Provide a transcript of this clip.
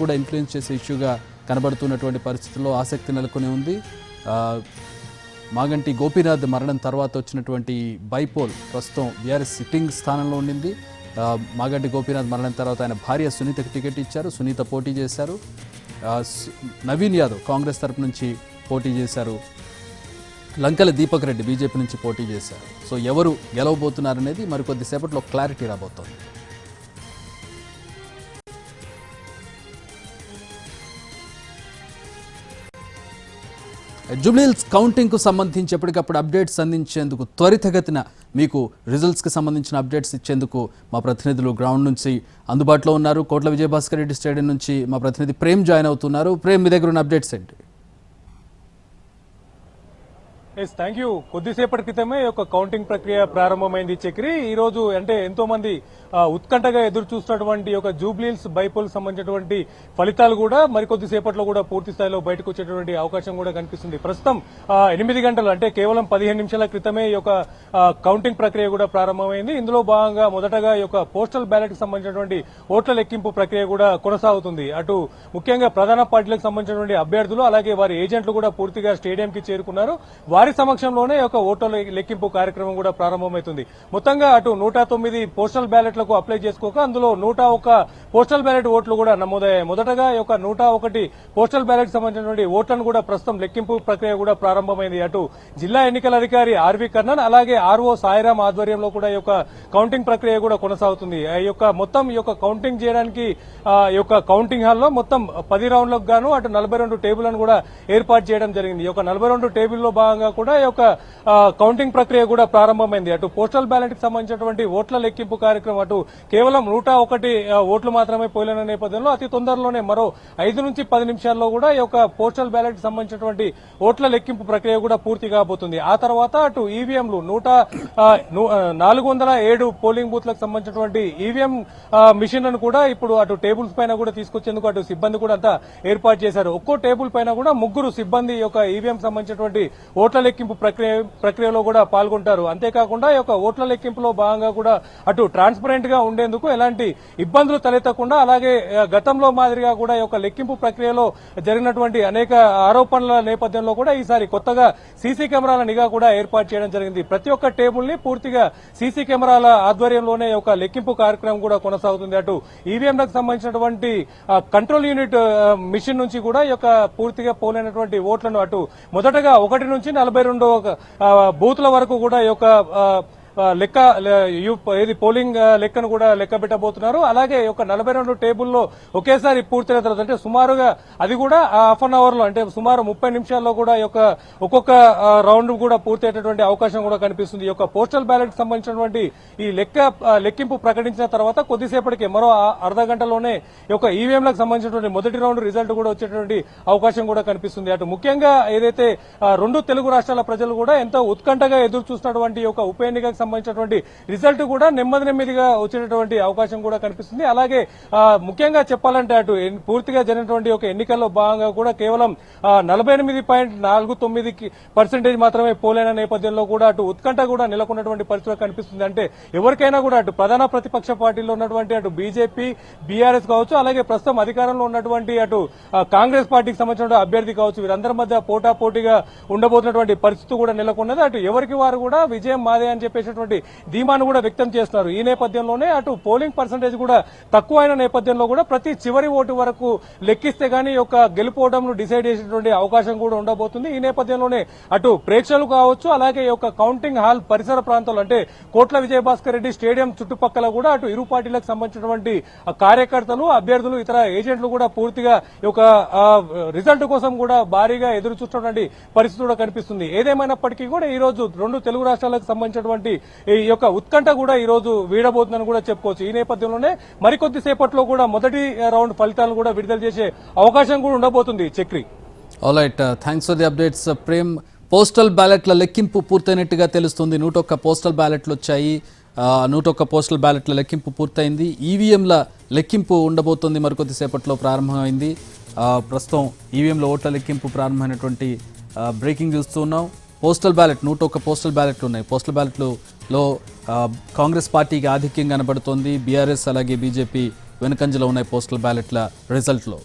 కూడా ఇన్ఫ్లుయెన్స్ చేసే ఇష్యూగా కనబడుతున్నటువంటి పరిస్థితుల్లో ఆసక్తి నెలకొని ఉంది. మాగంటి గోపీనాథ్ మరణం తర్వాత వచ్చినటువంటి బైపోల్ ప్రస్తుతం బీఆర్ఎస్ సిట్టింగ్ స్థానంలో ఉండింది. మాగంటి గోపీనాథ్ మరణం తర్వాత ఆయన భార్య సునీతకు టికెట్ ఇచ్చారు. సునీత పోటీ చేశారు. నవీన్ యాదవ్ కాంగ్రెస్ తరపు నుంచి పోటీ చేశారు. లంకల దీపక్ రెడ్డి బీజేపీ నుంచి పోటీ చేశారు. సో ఎవరు గెలవబోతున్నారనేది మరికొద్దిసేపట్లో క్లారిటీ రాబోతోంది. జూబ్లీహిల్స్ కౌంటింగ్కు సంబంధించి ఎప్పటికప్పుడు అప్డేట్స్ అందించేందుకు త్వరితగతిన మీకు రిజల్ట్స్కి సంబంధించిన అప్డేట్స్ ఇచ్చేందుకు మా ప్రతినిధులు గ్రౌండ్ నుంచి అందుబాటులో ఉన్నారు. కోట్ల విజయభాస్కర్ రెడ్డి స్టేడియం నుంచి మా ప్రతినిధి ప్రేమ్ జాయిన్ అవుతున్నారు. ప్రేమ్, మీ దగ్గర ఉన్న అప్డేట్స్ ఏంటి? Thank you. కొద్దిసేపటి క్రితమే ఒక కౌంటింగ్ ప్రక్రియ ప్రారంభమైంది చక్రి. ఈ రోజు అంటే ఎంతో మంది ఉత్కంఠగా ఎదురు చూస్తున్నటువంటి ఒక జూబ్లీహిల్స్ బైపోల్ సంబంధించినటువంటి ఫలితాలు కూడా మరికొద్దిసేపట్లో కూడా పూర్తి స్థాయిలో బయటకు వచ్చేటువంటి అవకాశం కూడా కనిపిస్తుంది. ప్రస్తుతం 8 గంటలు అంటే కేవలం 15 నిమిషాల క్రితమే ఈ యొక్క కౌంటింగ్ ప్రక్రియ కూడా ప్రారంభమైంది. ఇందులో భాగంగా మొదటగా ఈ యొక్క పోస్టల్ బ్యాలెట్ కి సంబంధించినటువంటి ఓట్ల లెక్కింపు ప్రక్రియ కూడా కొనసాగుతుంది. అటు ముఖ్యంగా ప్రధాన పార్టీలకు సంబంధించినటువంటి అభ్యర్థులు అలాగే వారి ఏజెంట్లు కూడా పూర్తిగా స్టేడియంకి చేరుకున్నారు. వారి సమక్షంలోనే ఒక ఓట్ల లెక్కింపు కార్యక్రమం కూడా ప్రారంభమవుతుంది. మొత్తంగా అటు 109 పోస్టల్ బ్యాలెట్లకు అప్లై చేసుకోక అందులో 101 పోస్టల్ బ్యాలెట్ ఓట్లు కూడా నమోదయ్యాయి. మొదటగా ఈ యొక్క 101 పోస్టల్ బ్యాలెట్ సంబంధించినటువంటి ఓట్లను కూడా ప్రస్తుతం లెక్కింపు ప్రక్రియ కూడా ప్రారంభమైంది. అటు జిల్లా ఎన్నికల అధికారి ఆర్వి కర్ణన్ అలాగే ఆర్ఓ సాయిరాం ఆధ్వర్యంలో కూడా ఈ యొక్క కౌంటింగ్ ప్రక్రియ కూడా కొనసాగుతుంది. ఈ యొక్క కౌంటింగ్ చేయడానికి ఈ యొక్క కౌంటింగ్ హాల్లో మొత్తం 10 రౌండ్లకు గాను అటు 42 టేబుల్లను కూడా ఏర్పాటు చేయడం జరిగింది. ఈ యొక్క 42 టేబుల్లో భాగంగా కూడా ఈ యొక్క కౌంటింగ్ ప్రక్రియ కూడా ప్రారంభమైంది. అటు పోస్టల్ బ్యాలెట్ కి సంబంధించినటువంటి ఓట్ల లెక్కింపు కార్యక్రమం అటు కేవలం 101 ఓట్లు మాత్రమే పోలిన నేపథ్యంలో అతి తొందరలోనే మరో 5 నుంచి 10 నిమిషాల్లో కూడా ఈ యొక్క పోస్టల్ బ్యాలెట్ కి సంబంధించినటువంటి ఓట్ల లెక్కింపు ప్రక్రియ కూడా పూర్తి కాబోతుంది. ఆ తర్వాత అటు ఈవీఎంలు 407 పోలింగ్ బూత్లకు సంబంధించినటువంటి ఈవీఎం మిషన్లను కూడా ఇప్పుడు అటు టేబుల్స్ పైన కూడా తీసుకొచ్చేందుకు అటు సిబ్బంది కూడా అంతా ఏర్పాటు చేశారు. ఒక్కో టేబుల్ పైన కూడా 3 సిబ్బంది ఈ యొక్క ఈవీఎం సంబంధించినటువంటి ఓట్ల లెక్కింపు ప్రక్రియలో కూడా పాల్గొంటారు. అంతేకాకుండా ఈ యొక్క ఓట్ల లెక్కింపులో భాగంగా కూడా అటు ట్రాన్స్పరెంట్ గా ఉండేందుకు ఎలాంటి ఇబ్బందులు తలెత్తకుండా అలాగే గతంలో మాదిరిగా కూడా ఈ యొక్క లెక్కింపు ప్రక్రియలో జరిగినటువంటి అనేక ఆరోపణల నేపథ్యంలో కూడా ఈసారి కొత్తగా సీసీ కెమెరాల నిఘా కూడా ఏర్పాటు చేయడం జరిగింది. ప్రతి ఒక్క టేబుల్ ని పూర్తిగా సీసీ కెమెరాల ఆధ్వర్యంలోనే ఒక లెక్కింపు కార్యక్రమం కూడా కొనసాగుతుంది. అటు ఈవీఎంలకు సంబంధించినటువంటి కంట్రోల్ యూనిట్ మిషన్ నుంచి కూడా ఈ యొక్క పూర్తిగా పోలైనటువంటి ఓట్లను అటు మొదటగా 1 నుంచి 42 బూత్ల వరకు కూడా ఈ యొక్క పోలింగ్ లెక్కను కూడా లెక్క పెట్టబోతున్నారు. అలాగే ఒక 42 టేబుల్లో ఒకేసారి పూర్తయిన తర్వాత అంటే సుమారుగా అది కూడా హాఫ్ అన్ అవర్ లో అంటే సుమారు 30 నిమిషాల్లో కూడా ఒక్కొక్క రౌండ్ కూడా పూర్తయ్యేటటువంటి అవకాశం కూడా కనిపిస్తుంది. ఈ యొక్క పోస్టల్ బ్యాలెట్ సంబంధించినటువంటి ఈ లెక్కింపు ప్రకటించిన తర్వాత కొద్దిసేపటికి మరో అర్ధ గంటలోనే ఈ యొక్క ఈవీఎంలకు సంబంధించినటువంటి మొదటి రౌండ్ రిజల్ట్ కూడా వచ్చేటువంటి అవకాశం కూడా కనిపిస్తుంది. అటు ముఖ్యంగా ఏదైతే 2 తెలుగు రాష్ట్రాల ప్రజలు కూడా ఎంతో ఉత్కంఠగా ఎదురు చూస్తున్నటువంటి ఒక ఉప ఎన్నికకు సంబంధించినటువంటి రిజల్ట్ కూడా నెమ్మదిగా వచ్చేటటువంటి అవకాశం కూడా కనిపిస్తుంది. అలాగే ముఖ్యంగా చెప్పాలంటే అటు పూర్తిగా జరిగినటువంటి ఒక ఎన్నికల్లో భాగంగా కూడా కేవలం 48.49% మాత్రమే పోలైన నేపథ్యంలో కూడా అటు ఉత్కంఠ కూడా నెలకొన్నటువంటి పరిస్థితి కనిపిస్తుంది. అంటే ఎవరికైనా కూడా అటు ప్రధాన ప్రతిపక్ష పార్టీలో ఉన్నటువంటి అటు బీజేపీ బీఆర్ఎస్ కావచ్చు అలాగే ప్రస్తుతం అధికారంలో ఉన్నటువంటి అటు కాంగ్రెస్ పార్టీకి సంబంధించిన అభ్యర్థి కావచ్చు వీరందరి మధ్య పోటాపోటీగా ఉండబోతున్నటువంటి పరిస్థితి కూడా నెలకొన్నది. అటు ఎవరికి వారు కూడా విజయం మాదే అని చెప్పేసి ధీమాను కూడా వ్యక్తం చేస్తున్నారు. ఈ నేపథ్యంలోనే అటు పోలింగ్ పర్సంటేజ్ కూడా తక్కువైన నేపథ్యంలో కూడా ప్రతి చివరి ఓటు వరకు లెక్కిస్తే గానీ యొక్క గెలుపోవడంను డిసైడ్ చేసేటువంటి అవకాశం కూడా ఉండబోతుంది. ఈ నేపథ్యంలోనే అటు ప్రేక్షకులు కావచ్చు అలాగే ఈ యొక్క కౌంటింగ్ హాల్ పరిసర ప్రాంతాలు అంటే కోట్ల విజయభాస్కర్ రెడ్డి స్టేడియం చుట్టుపక్కల కూడా అటు ఇరు పార్టీలకు సంబంధించినటువంటి కార్యకర్తలు అభ్యర్థులు ఇతర ఏజెంట్లు కూడా పూర్తిగా ఈ యొక్క రిజల్ట్ కోసం కూడా భారీగా ఎదురు చూస్తున్నటువంటి పరిస్థితి కూడా కనిపిస్తుంది. ఏదేమైనప్పటికీ కూడా ఈ రోజు 2 తెలుగు రాష్ట్రాలకు సంబంధించినటువంటి ఈ యొక్క ఉత్కంఠ కూడా ఈ రోజు వీడబోతుందని కూడా చెప్పుకోవచ్చు. ఈ నేపథ్యంలోనే మరికొద్ది సేపట్లో కూడా మొదటి రౌండ్ ఫలితాలను కూడా విడుదల చేసే అవకాశం కూడా ఉండబోతుంది. Chakri, alright, thanks for the updates Prem. Postal బ్యాలెట్ల లెక్కింపు పూర్తయినట్టుగా తెలుస్తుంది. 101 పోస్టల్ బ్యాలెట్లు వచ్చాయి. 101 పోస్టల్ బ్యాలెట్ల లెక్కింపు పూర్తయింది. ఈవీఎంల లెక్కింపు ఉండబోతోంది, మరికొద్ది సేపట్లో ప్రారంభమైంది. ప్రస్తుతం ఈవీఎంల ఓట్ల లెక్కింపు ప్రారంభమైనటువంటి బ్రేకింగ్ చూస్తున్నాం. పోస్టల్ బ్యాలెట్ 101 పోస్టల్ బ్యాలెట్లు ఉన్నాయి. పోస్టల్ బ్యాలెట్లో కాంగ్రెస్ పార్టీకి ఆధిక్యం కనబడుతోంది. బీఆర్ఎస్ అలాగే బీజేపీ వెనుకంజలో ఉన్నాయి పోస్టల్ బ్యాలెట్ల రిజల్ట్లో.